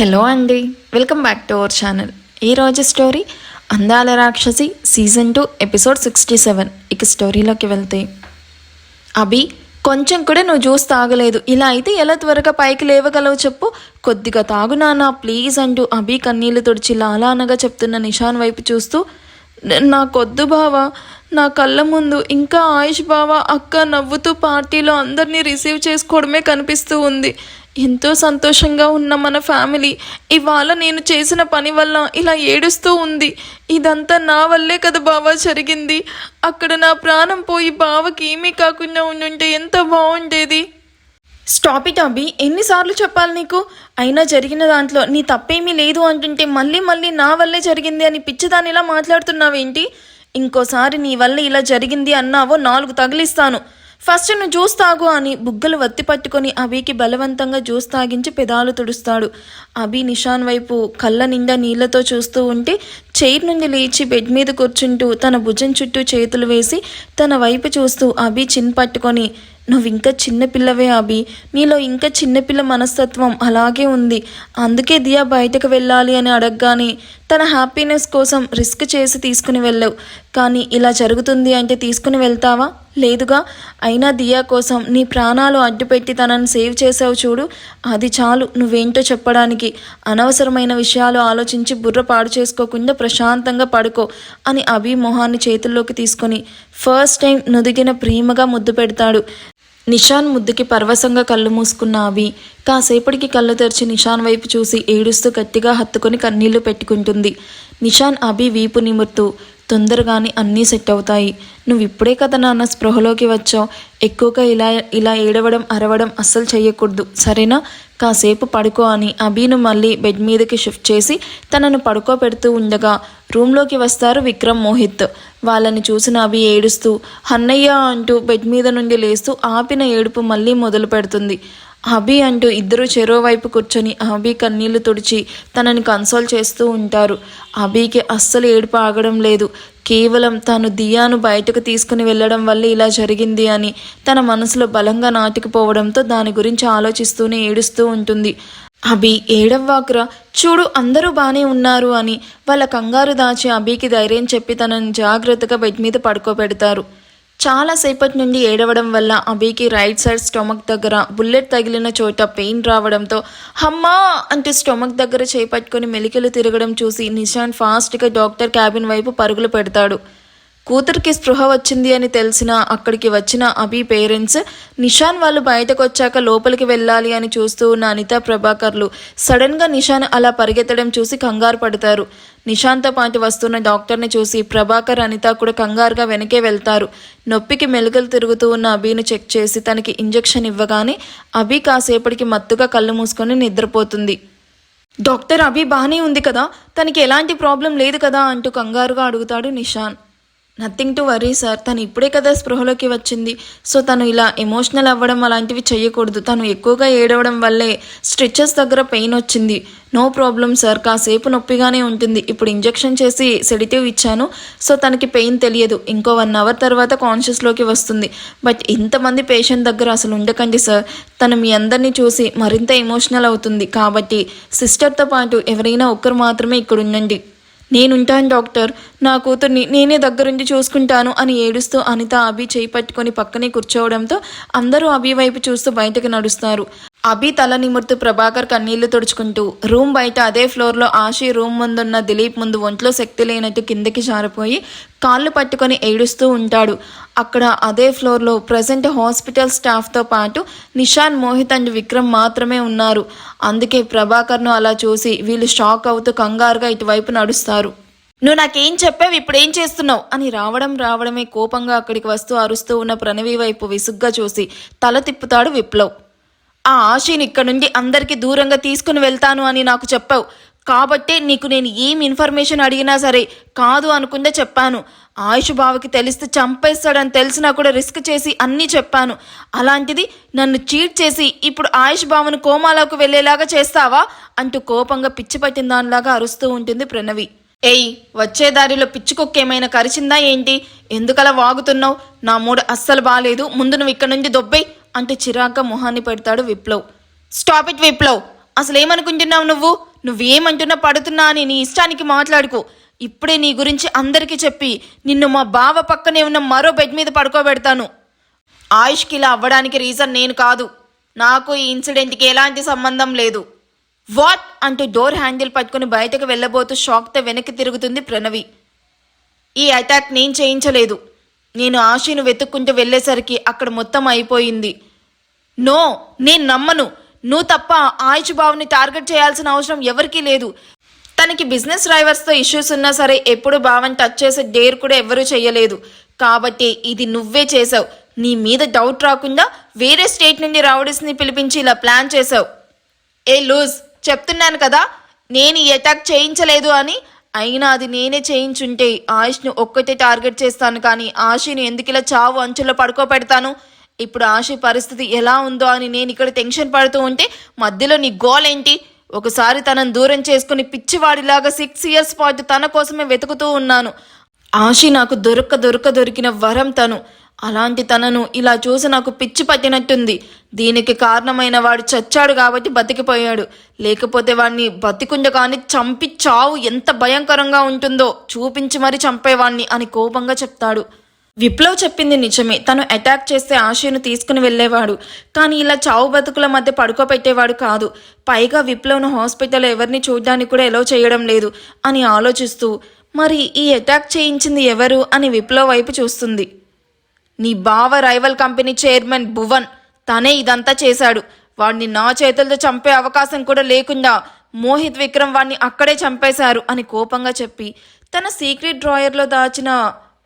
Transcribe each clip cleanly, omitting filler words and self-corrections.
Hello అండి, welcome back to our channel. ఈరోజు story అందాల రాక్షసి సీజన్ 2 ఎపిసోడ్ 67. ఇక స్టోరీలోకి వెళ్తే, అభి కొంచెం కూడా నువ్వు జ్యూస్ తాగలేదు. ఇలా అయితే ఎలా త్వరగా పైకి లేవగలవు చెప్పు. కొద్దిగా తాగు నాన్న ప్లీజ్ అంటూ అభి కన్నీళ్లు తుడిచి లాలానగా చెప్తున్న నిషాన్ వైపు చూస్తూ, నాకొద్దు బావా, నా కళ్ళ ముందు ఇంకా ఆయుష్ బావ అక్క నవ్వుతూ పార్టీలో అందరినీ రిసీవ్ చేసుకోవడమే కనిపిస్తూ ఉంది. ఎంతో సంతోషంగా ఉన్న మన ఫ్యామిలీ ఇవాళ నేను చేసిన పని వల్ల ఇలా ఏడుస్తూ ఉంది. ఇదంతా నా వల్లే కదా బావ జరిగింది. అక్కడ నా ప్రాణం పోయి బావకి ఏమీ కాకుండా ఉండుంటే ఎంత బాగుండేది. స్టాప్ ఇట్ అభి, ఎన్నిసార్లు చెప్పాలి నీకు? అయినా జరిగిన దాంట్లో నీ తప్పేమీ లేదు అంటుంటే మళ్ళీ మళ్ళీ నా వల్లే జరిగింది అని పిచ్చిదానిలా మాట్లాడుతున్నావేంటి? ఇంకోసారి నీ వల్ల ఇలా జరిగింది అన్నావో 4 తగిలిస్తాను. ఫస్ట్ నువ్వు జ్యూస్ తాగు అని బుగ్గలు వత్తి పట్టుకొని అభికి బలవంతంగా జ్యూస్ తాగించి పెదాలు తుడుస్తాడు. అభి నిషాన్ వైపు కళ్ళ నిండా నీళ్లతో చూస్తూ ఉంటే చైర్ నుండి లేచి బెడ్ మీద కూర్చుంటూ తన భుజం చుట్టూ చేతులు వేసి తన వైపు చూస్తూ అభి చిన్ పట్టుకొని, నువ్వు ఇంకా చిన్నపిల్లవే అభి, నీలో ఇంకా చిన్నపిల్ల మనస్తత్వం అలాగే ఉంది. అందుకే దియా బయటకు వెళ్ళాలి అని అడగగానే తన హ్యాపీనెస్ కోసం రిస్క్ చేసి తీసుకుని వెళ్ళావు. కానీ ఇలా జరుగుతుంది అంటే తీసుకుని వెళ్తావా? లేదుగా. అయినా దియా కోసం నీ ప్రాణాలు అడ్డుపెట్టి తనని సేవ్ చేసావు చూడు, అది చాలు నువ్వేంటో చెప్పడానికి. అనవసరమైన విషయాలు ఆలోచించి బుర్ర పాడు చేసుకోకుండా ప్రశాంతంగా పడుకో అని అభి మొహాన్ని చేతుల్లోకి తీసుకొని ఫస్ట్ టైం నుదిగిన ప్రేమగా ముద్దు పెడతాడు. నిషాన్ ముద్దుకి పరవశంగా కళ్ళు మూసుకున్న అభి కాసేపటికి కళ్ళు తెరిచి నిషాన్ వైపు చూసి ఏడుస్తూ గట్టిగా హత్తుకొని కన్నీళ్లు పెట్టుకుంటుంది. నిషాన్ అభి వీపు నిమురుతూ, తొందరగానే అన్నీ సెట్ అవుతాయి. నువ్వు ఇప్పుడే కదా నాన్న స్పృహలోకి వచ్చావు. ఎక్కువగా ఇలా ఏడవడం అరవడం అస్సలు చెయ్యకూడదు, సరేనా? కాసేపు పడుకో అని అభిను మళ్ళీ బెడ్ మీదకి షిఫ్ట్ చేసి తనను పడుకోబెడుతూ ఉండగా రూమ్లోకి వస్తారు విక్రమ్, మోహిత్. వాళ్ళని చూసిన అభి ఏడుస్తూ అన్నయ్య అంటూ బెడ్ మీద నుండి లేస్తూ ఆపిన ఏడుపు మళ్ళీ మొదలు పెడుతుంది. అభి అంటూ ఇద్దరు చెరోవైపు కూర్చొని అభి కన్నీళ్లు తుడిచి తనని కన్సోల్ చేస్తూ ఉంటారు. అభికి అస్సలు ఏడుపు ఆగడం లేదు. కేవలం తాను దియాను బయటకు తీసుకుని వెళ్ళడం వల్ల ఇలా జరిగింది అని తన మనసులో బలంగా నాటుకుపోవడంతో దాని గురించి ఆలోచిస్తూనే ఏడుస్తూ ఉంటుంది. అభి ఏడవ్వాకురా, చూడు అందరూ బాగానే ఉన్నారు అని వాళ్ళ కంగారు దాచి అభికి ధైర్యం చెప్పి తనని జాగ్రత్తగా బెడ్ మీద పడుకోబెడతారు. చాలాసేపటి నుండి ఏడవడం వల్ల అభికి రైట్ సైడ్ స్టొమక్ దగ్గర బుల్లెట్ తగిలిన చోట పెయిన్ రావడంతో హమ్మా అంటే స్టొమక్ దగ్గర చేపట్టుకొని మెలికలు తిరగడం చూసి నిషాన్ ఫాస్ట్గా డాక్టర్ క్యాబిన్ వైపు పరుగులు పెడతాడు. కూతురికి స్పృహ వచ్చింది అని తెలిసిన అక్కడికి వచ్చిన అభి పేరెంట్స్ నిషాన్ వాళ్ళు బయటకు వచ్చాక లోపలికి వెళ్ళాలి అని చూస్తూ ఉన్న అనిత, ప్రభాకర్లు సడన్గా నిషాన్ అలా పరిగెత్తడం చూసి కంగారు పడతారు. నిషాన్తో పాటు వస్తున్న డాక్టర్ని చూసి ప్రభాకర్, అనిత కూడా కంగారుగా వెనకే వెళ్తారు. నొప్పికి మెలుకలు తిరుగుతూ ఉన్న అభిను చెక్ చేసి తనకి ఇంజెక్షన్ ఇవ్వగానే అభి కాసేపటికి మత్తుగా కళ్ళు మూసుకొని నిద్రపోతుంది. డాక్టర్, అభి బాగానే ఉంది కదా, తనకి ఎలాంటి ప్రాబ్లం లేదు కదా అంటూ కంగారుగా అడుగుతాడు నిషాన్. నథింగ్ టు వరీ సార్, తను ఇప్పుడే కదా స్పృహలోకి వచ్చింది. సో తను ఇలా ఎమోషనల్ అవ్వడం అలాంటివి చెయ్యకూడదు. తను ఎక్కువగా ఏడవడం వల్లే స్ట్రెచెస్ దగ్గర పెయిన్ వచ్చింది. నో ప్రాబ్లం సార్, కాసేపు నొప్పిగానే ఉంటుంది. ఇప్పుడు ఇంజెక్షన్ చేసి సెడిటివ్ ఇచ్చాను, సో తనకి పెయిన్ తెలియదు. ఇంకో 1 అవర్ తర్వాత కాన్షియస్లోకి వస్తుంది. బట్ ఇంతమంది పేషెంట్ దగ్గర అసలు ఉండకండి సార్, తను మీ అందరినీ చూసి మరింత ఎమోషనల్ అవుతుంది. కాబట్టి సిస్టర్తో పాటు ఎవరైనా ఒక్కరు మాత్రమే ఇక్కడ ఉండండి. నేనుంటాను డాక్టర్, నా కూతుర్ని నేనే దగ్గరుండి చూసుకుంటాను అని ఏడుస్తూ అనిత అభి చేయి పట్టుకొని పక్కనే కూర్చోవడంతో అందరూ అభి వైపు చూస్తూ బయటకు నడుస్తారు. అభి తల నిమురుతూ ప్రభాకర్ కన్నీళ్లు తుడుచుకుంటూ రూమ్ బయట అదే ఫ్లోర్లో ఆశి రూమ్ ముందున్న దిలీప్ ముందు ఒంట్లో శక్తి లేనట్టు కిందకి జారిపోయి కాళ్ళు పట్టుకొని ఏడుస్తూ ఉంటాడు. అక్కడ అదే ఫ్లోర్లో ప్రజెంట్ హాస్పిటల్ స్టాఫ్తో పాటు నిషాన్, మోహిత్ అండ్ విక్రమ్ మాత్రమే ఉన్నారు. అందుకే ప్రభాకర్ను అలా చూసి వీళ్ళు షాక్ అవుతూ కంగారుగా ఇటువైపు నడుస్తారు. నువ్వు నాకేం చెప్పావు, ఇప్పుడేం చేస్తున్నావు అని రావడమే కోపంగా అక్కడికి వస్తూ అరుస్తూ ఉన్న ప్రణవి వైపు విసుగ్గా చూసి తల తిప్పుతాడు విప్లవ్. ఆ ఆశని ఇక్కడ నుండి అందరికీ దూరంగా తీసుకుని వెళ్తాను అని నాకు చెప్పావు. కాబట్టే నీకు నేను ఏం ఇన్ఫర్మేషన్ అడిగినా సరే కాదు అనుకుందే చెప్పాను. ఆయుష్ బావకి తెలిస్తే చంపేస్తాడని తెలిసినా కూడా రిస్క్ చేసి అన్నీ చెప్పాను. అలాంటిది నన్ను చీట్ చేసి ఇప్పుడు ఆయుష్ బావను కోమాలోకి వెళ్ళేలాగా చేస్తావా అంటూ కోపంగా పిచ్చి పట్టిన దానిలాగా అరుస్తూ ఉంటుంది ప్రణవి. ఏయ్, వచ్చే దారిలో పిచ్చుకొక్కేమైనా కరిచిందా ఏంటి? ఎందుకలా వాగుతున్నావు? నా మూడు అస్సలు బాలేదు, ముందు నువ్వు ఇక్కడ నుండి దొబ్బై అంటే చిరాగ్గా మొహాన్ని పెడతాడు విప్లవ్. స్టాప్ ఇట్ విప్లవ్, అసలు ఏమనుకుంటున్నావు నువ్వు? నువ్వేమంటున్నా పడుతున్నా అని నీ ఇష్టానికి మాట్లాడుకో. ఇప్పుడే నీ గురించి అందరికీ చెప్పి నిన్ను మా బావ పక్కనే ఉన్న మరో బెడ్ మీద పడుకోబెడతాను. ఆయుష్కి ఇలా అవ్వడానికి రీజన్ నేను కాదు. నాకు ఈ ఇన్సిడెంట్కి ఎలాంటి సంబంధం లేదు. వాట్ అంటూ డోర్ హ్యాండిల్ పట్టుకుని బయటకు వెళ్ళబోతూ షాక్తో వెనక్కి తిరుగుతుంది ప్రణవి. ఈ అటాక్ నేను చేయించలేదు. నేను ఆశీను వెతుక్కుంటూ వెళ్ళేసరికి అక్కడ మొత్తం అయిపోయింది. నో, నేను నమ్మను. నువ్వు తప్ప ఆయుష్ బావుని టార్గెట్ చేయాల్సిన అవసరం ఎవరికీ లేదు. తనకి బిజినెస్ డ్రైవర్స్తో ఇష్యూస్ ఉన్నా సరే ఎప్పుడు బావని టచ్ చేసే డేర్ కూడా ఎవరూ చెయ్యలేదు. కాబట్టి ఇది నువ్వే చేసావు. నీ మీద డౌట్ రాకుండా వేరే స్టేట్ నుండి రౌడీస్ని పిలిపించి ఇలా ప్లాన్ చేసావు. ఏ లూజ్, చెప్తున్నాను కదా నేను ఈ అటాక్ చేయించలేదు అని. అయినా అది నేనే చేయించుంటే ఆయుష్ను ఒక్కటే టార్గెట్ చేస్తాను, కానీ ఆశని ఎందుకు ఇలా చావు అంచుల్లో పడుకోబెడతాను? ఇప్పుడు ఆశ పరిస్థితి ఎలా ఉందో అని నేను ఇక్కడ టెన్షన్ పడుతూ ఉంటే మధ్యలో నీ గోల్ ఏంటి? ఒకసారి తనను దూరం చేసుకుని పిచ్చివాడిలాగా 6 years పాటు తన కోసమే వెతుకుతూ ఉన్నాను. ఆశి నాకు దొరికిన వరం తను. అలాంటి తనను ఇలా చూసి నాకు పిచ్చి పట్టినట్టుంది. దీనికి కారణమైన వాడు చచ్చాడు కాబట్టి బతికిపోయాడు. లేకపోతే వాడిని బతికుండగానే చంపి చావు ఎంత భయంకరంగా ఉంటుందో చూపించి మరీ చంపేవాణ్ణి అని కోపంగా చెప్తాడు. విప్లవ్ చెప్పింది నిజమే. తను అటాక్ చేస్తే ఆశను తీసుకుని వెళ్ళేవాడు, కానీ ఇలా చావు బతుకుల మధ్య పడుకోబెట్టేవాడు కాదు. పైగా విప్లవ్ను హాస్పిటల్ ఎవరిని చూడడానికి కూడా ఎలో చేయడం లేదు అని ఆలోచిస్తూ, మరి ఈ అటాక్ చేయించింది ఎవరు అని విప్లవ్ వైపు చూస్తుంది. నీ బావ రైవల్ కంపెనీ చైర్మన్ భువన్, తనే ఇదంతా చేశాడు. వాడిని నా చేతులతో చంపే అవకాశం కూడా లేకుండా మోహిత్ విక్రమ్ వాడిని అక్కడే చంపేశారు అని కోపంగా చెప్పి తన సీక్రెట్ డ్రాయర్లో దాచిన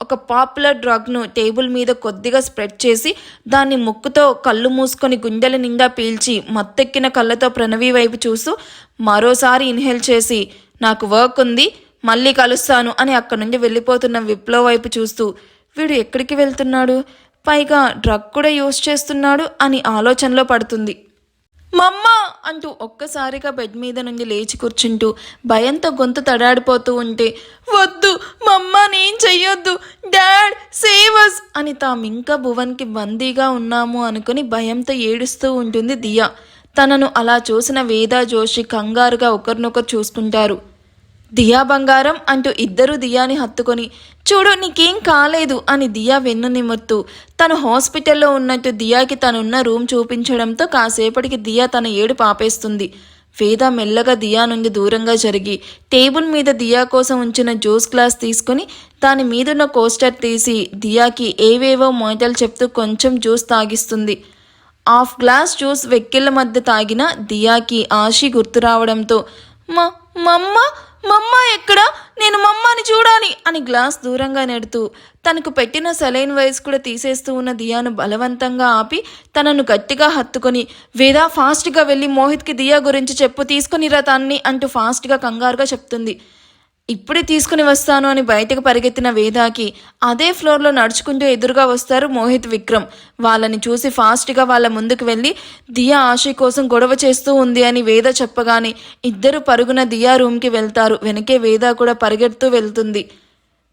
ఒక పాపులర్ డ్రగ్ను టేబుల్ మీద కొద్దిగా స్ప్రెడ్ చేసి దాన్ని ముక్కుతో కళ్ళు మూసుకొని గుండెల నిండా పీల్చి మత్తెక్కిన కళ్ళతో ప్రణవి వైపు చూస్తూ మరోసారి ఇన్హేల్ చేసి నాకు వర్క్ ఉంది మళ్ళీ కలుస్తాను అని అక్కడి నుండి వెళ్ళిపోతున్న విప్లవ్ వైపు చూస్తూ వీడు ఎక్కడికి వెళ్తున్నాడు, పైగా డ్రగ్ కూడా యూజ్ చేస్తున్నాడు అని ఆలోచనలో పడుతుంది. మమ్మ అంటూ ఒక్కసారిగా బెడ్ మీద నుండి లేచి కూర్చుంటూ భయంతో గొంతు తడాడిపోతూ ఉంటే, వద్దు మమ్మ, నేను చెయ్యొద్దు, డాడ్ సేవస్ అని తామింకా భువన్కి బందీగా ఉన్నాము అనుకుని భయంతో ఏడుస్తూ ఉంటుంది దియా. తనను అలా చూసిన వేద, జోషి కంగారుగా ఒకరినొకరు చూసుకుంటారు. దియా బంగారం అంటూ ఇద్దరూ దియాని హత్తుకొని చూడు నీకేం కాలేదు అని దియా వెన్ను నిమురుతూ తను హాస్పిటల్లో ఉన్నట్టు దియాకి తనున్న రూమ్ చూపించడంతో కాసేపటికి దియా తన ఏడు పాపేస్తుంది. వేద మెల్లగా దియా నుండి దూరంగా జరిగి టేబుల్ మీద దియా కోసం ఉంచిన జ్యూస్ గ్లాస్ తీసుకుని దాని మీదున్న కోస్టర్ తీసి దియాకి ఏవేవో మాటలు చెప్తూ కొంచెం జ్యూస్ తాగిస్తుంది. 1/2 గ్లాస్ జ్యూస్ వెక్కిళ్ళ మధ్య తాగిన దియాకి ఆశి గుర్తు రావడంతో మమ్మ మమ్మ ఎక్కడా, నేను మమ్మని చూడాలి అని గ్లాస్ దూరంగా నెడుతూ తనకు పెట్టిన సెలైన్ వైస్ కూడా తీసేస్తూ ఉన్న దియాను బలవంతంగా ఆపి తనను గట్టిగా హత్తుకొని వేదా ఫాస్ట్గా వెళ్ళి మోహిత్కి దియా గురించి చెప్పు, తీసుకునిరా తన్ని అంటూ ఫాస్ట్గా కంగారుగా చెప్తుంది. ఇప్పుడే తీసుకుని వస్తాను అని బయటకు పరిగెత్తిన వేదాకి అదే ఫ్లోర్లో నడుచుకుంటూ ఎదురుగా వస్తారు మోహిత్, విక్రమ్. వాళ్ళని చూసి ఫాస్ట్గా వాళ్ళ ముందుకు వెళ్ళి దియా ఆశి కోసం గొడవ చేస్తూ ఉంది అని వేద చెప్పగానే ఇద్దరు పరుగున దియా రూమ్కి వెళ్తారు. వెనకే వేద కూడా పరిగెడుతూ వెళ్తుంది.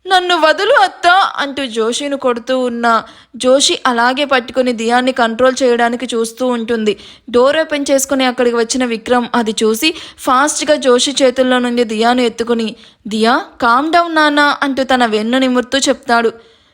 నన్ను వదులు అత్తా అంటూ జోషిని కొడుతూ ఉన్న జోషి అలాగే పట్టుకుని దియాన్ని కంట్రోల్ చేయడానికి చూస్తూ ఉంటుంది. డోర్ ఓపెన్ చేసుకుని అక్కడికి వచ్చిన విక్రమ్ అది చూసి ఫాస్ట్గా జోషి చేతుల్లో నుండి దియాను ఎత్తుకుని దియా కామ్ డౌన్ నాన్న అంటూ తన వెన్ను నిమురుతూ చెప్తాడు.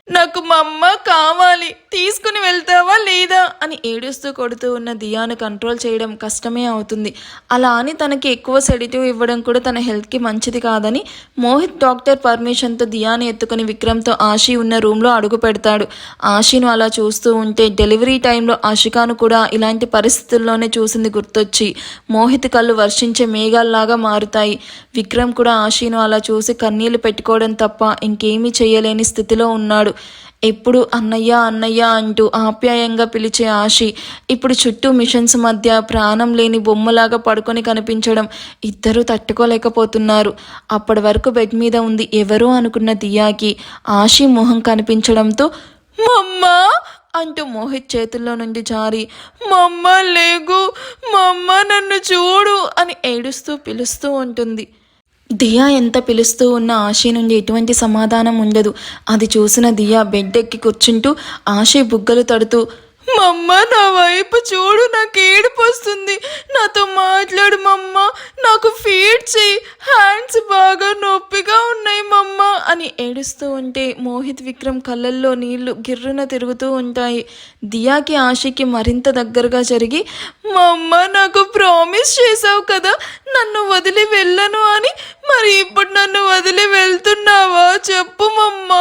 నాకు మా అమ్మ కావాలి, తీసుకుని వెళ్తావా లేదా అని ఏడుస్తూ కొడుతూ ఉన్న దియాను కంట్రోల్ చేయడం కష్టమే అవుతుంది. అలా అని తనకి ఎక్కువ సెడిటివ్ ఇవ్వడం కూడా తన హెల్త్కి మంచిది కాదని మోహిత్ డాక్టర్ పర్మిషన్తో దియాను ఎత్తుకుని విక్రమ్తో ఆశి ఉన్న రూమ్లో అడుగు పెడతాడు. ఆశిను అలా చూస్తూ ఉంటే డెలివరీ టైంలో ఆశికాను కూడా ఇలాంటి పరిస్థితుల్లోనే చూసింది గుర్తొచ్చి మోహిత్ కళ్ళు వర్షించే మేఘాల్లాగా మారుతాయి. విక్రమ్ కూడా ఆశిను అలా చూసి కన్నీళ్లు పెట్టుకోవడం తప్ప ఇంకేమీ చేయలేని స్థితిలో ఉన్నాడు. ఎప్పుడు అన్నయ్య అన్నయ్య అంటూ ఆప్యాయంగా పిలిచే ఆశి ఇప్పుడు చుట్టూ మిషన్స్ మధ్య ప్రాణం లేని బొమ్మలాగా పడుకొని కనిపించడం ఇద్దరూ తట్టుకోలేకపోతున్నారు. అప్పటి వరకు బెడ్ మీద ఉంది ఎవరో అనుకున్న దియాకి ఆశి మొహం కనిపించడంతో మమ్మా అంటూ మోహిత్ చేతుల్లో నుండి జారి మమ్మ లేగు, మమ్మ నన్ను చూడు అని ఏడుస్తూ పిలుస్తూ ఉంటుంది. దియా ఎంత పిలుస్తూ ఉన్న ఆశి నుండి ఎటువంటి సమాధానం ఉండదు. అది చూసిన దియా బెడ్ ఎక్కి కూర్చుంటూ ఆశి బుగ్గలు తడుతూ మమ్మ నా వైపు చూడు, నాకు ఏడుపు వస్తుంది, నాతో మాట్లాడు మమ్మ, నాకు ఫీడ్ చేయి, హ్యాండ్స్ బాగా నొప్పిగా ఉన్నాయి మమ్మ అని ఏడుస్తూ ఉంటే మోహిత్ విక్రమ్ కళ్ళల్లో నీళ్లు గిర్రున తిరుగుతూ ఉంటాయి. దియాకి ఆశకి మరింత దగ్గరగా జరిగి, మమ్మ నాకు ప్రామిస్ చేసావు కదా నన్ను వదిలి వెళ్ళను అని, మరి ఇప్పుడు నన్ను వదిలి వెళ్తున్నావా చెప్పు మమ్మ,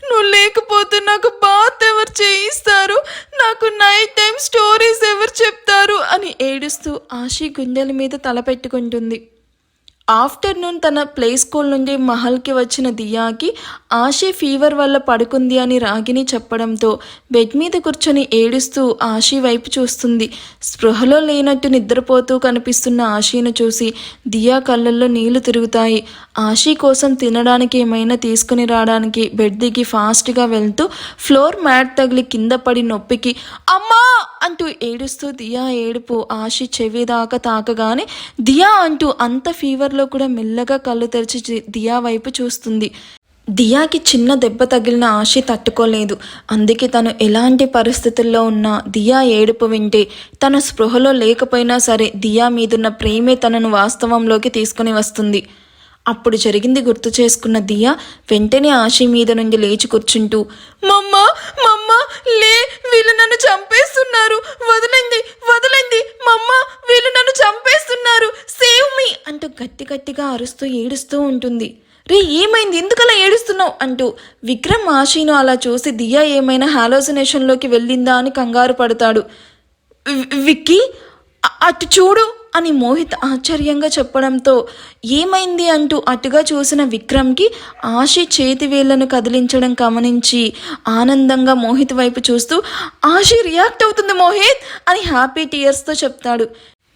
నువ్వు లేకపోతే నాకు బాత్ ఎవరు చేయిస్తారు, నాకు నైట్ టైం స్టోరీస్ ఎవరు చెప్తారు అని ఏడుస్తూ ఆశి గుండెల మీద తల పెట్టుకుంటుంది. ఆఫ్టర్నూన్ తన ప్లే స్కూల్ నుండి మహల్కి వచ్చిన దియాకి ఆశి ఫీవర్ వల్ల పడుకుంది అని రాగిని చెప్పడంతో బెడ్ మీద కూర్చొని ఏడుస్తూ ఆశి వైపు చూస్తుంది. స్పృహలో లేనట్టు నిద్రపోతూ కనిపిస్తున్న ఆశీను చూసి దియా కళ్ళల్లో నీళ్లు తిరుగుతాయి. ఆశీ కోసం తినడానికి ఏమైనా తీసుకుని రావడానికి బెడ్ దిగి ఫాస్ట్గా వెళ్తూ ఫ్లోర్ మ్యాట్ తగిలి కింద పడి నొప్పికి అమ్మా అంటూ ఏడుస్తూ దియా ఏడుపు ఆశి చెవి దాకా తాకగానే దియా అంటూ అంత ఫీవర్లో కూడా మెల్లగా కళ్ళు తెరిచి దియా వైపు చూస్తుంది. దియాకి చిన్న దెబ్బ తగిలిన ఆశి తట్టుకోలేదు. అందుకే తను ఎలాంటి పరిస్థితుల్లో ఉన్నా దియా ఏడుపు వింటే తన స్పృహలో లేకపోయినా సరే దియా మీదున్న ప్రేమే తనను వాస్తవంలోకి తీసుకుని వస్తుంది. అప్పుడు జరిగింది గుర్తు చేసుకున్న దియా వెంటనే ఆశి మీద నుండి లేచి కూర్చుంటూ మమ్మ మమ్మ లే, వీళ్ళు నన్ను చంపేస్తున్నారు, వదలండి వదలండి మమ్మ, వీళ్ళు నన్ను చంపేస్తున్నారు, సేవ్ మీ అంటూ గట్టి గట్టిగా అరుస్తూ ఏడుస్తూ ఉంటుంది. రే ఏమైంది, ఎందుకలా ఏడుస్తున్నావు అంటూ విక్రమ్ ఆశీను అలా చూసి దియా ఏమైనా హాలోసినేషన్లోకి వెళ్ళిందా అని కంగారు పడతాడు. విక్కీ అటు చూడు అని మోహిత్ ఆశ్చర్యంగా చెప్పడంతో ఏమైంది అంటూ అటుగా చూసిన విక్రమ్కి ఆశి చేతి వేళ్లను కదిలించడం గమనించి ఆనందంగా మోహిత్ వైపు చూస్తూ ఆశి రియాక్ట్ అవుతుంది మోహిత్ అని హ్యాపీ టీయర్స్తో చెప్తాడు.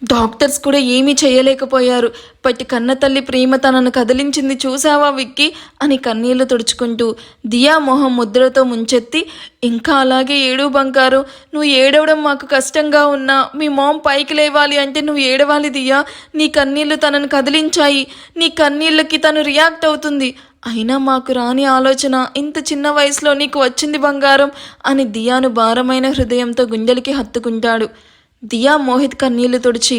డాక్టర్స్ కూడా ఏమీ చేయలేకపోయారు, పట్టి కన్న తల్లి ప్రేమ తనను కదిలించింది చూసావా విక్కీ అని కన్నీళ్లు తుడుచుకుంటూ దియా మొహం ముద్రతో ముంచెత్తి ఇంకా అలాగే ఏడు బంగారు, నువ్వు ఏడవడం మాకు కష్టంగా ఉన్నా మీ మామ్ పైకి లేవాలి అంటే నువ్వు ఏడవాలి దియా, నీ కన్నీళ్లు తనను కదిలించాయి, నీ కన్నీళ్ళకి తను రియాక్ట్ అవుతుంది, అయినా మాకు రాని ఆలోచన ఇంత చిన్న వయసులో నీకు వచ్చింది బంగారం అని దియాను భారమైన హృదయంతో గుండెలకి హత్తుకుంటాడు. దియా మోహిత్ కన్నీళ్లు తుడిచి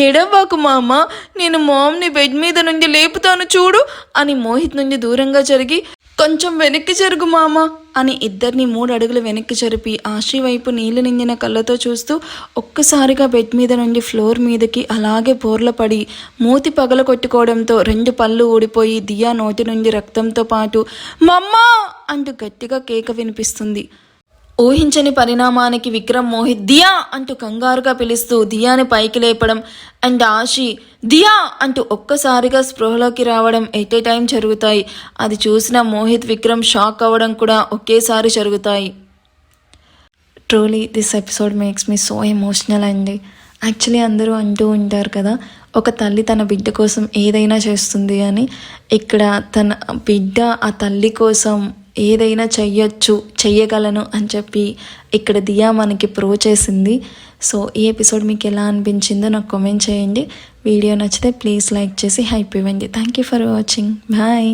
ఏడవ్వాకు మామ, నేను మామ్ని బెడ్ మీద నుండి లేపుతాను చూడు అని మోహిత్ నుండి దూరంగా జరిగి కొంచెం వెనక్కి జరుగు మామ అని ఇద్దరిని 3 అడుగులు వెనక్కి జరిపి ఆశీ వైపు నీళ్లు నిండిన కళ్ళతో చూస్తూ ఒక్కసారిగా బెడ్ మీద నుండి ఫ్లోర్ మీదకి అలాగే బోర్ల పడి మూతి పగల కొట్టుకోవడంతో 2 పళ్ళు ఊడిపోయి దియా నోటి నుండి రక్తంతో పాటు మమ్మా అంటూ గట్టిగా కేక వినిపిస్తుంది. ఊహించని పరిణామానికి విక్రమ్ మోహిత్ దియా అంటూ కంగారుగా పిలుస్తూ దియాని పైకి లేపడం అండ్ ఆశి దియా అంటూ ఒక్కసారిగా స్పృహలోకి రావడం ఎట్ ఏ టైం జరుగుతాయి. అది చూసిన మోహిత్ విక్రమ్ షాక్ అవ్వడం కూడా ఒకేసారి జరుగుతాయి. Truly this episode makes me so emotional అండి. యాక్చువల్లీ అందరూ అంటూ ఉంటారు కదా, ఒక తల్లి తన బిడ్డ కోసం ఏదైనా చేస్తుంది అని. ఇక్కడ తన బిడ్డ ఆ తల్లి కోసం ఏదైనా చెయ్యగలను అని చెప్పి ఇక్కడ దియా మనకి ప్రూవ్ చేసింది. సో ఈ ఎపిసోడ్ మీకు ఎలా అనిపించిందో నాకు కామెంట్ చేయండి. వీడియో నచ్చితే ప్లీజ్ లైక్ చేసి హైప్ ఇవ్వండి. Thank you for watching. Bye.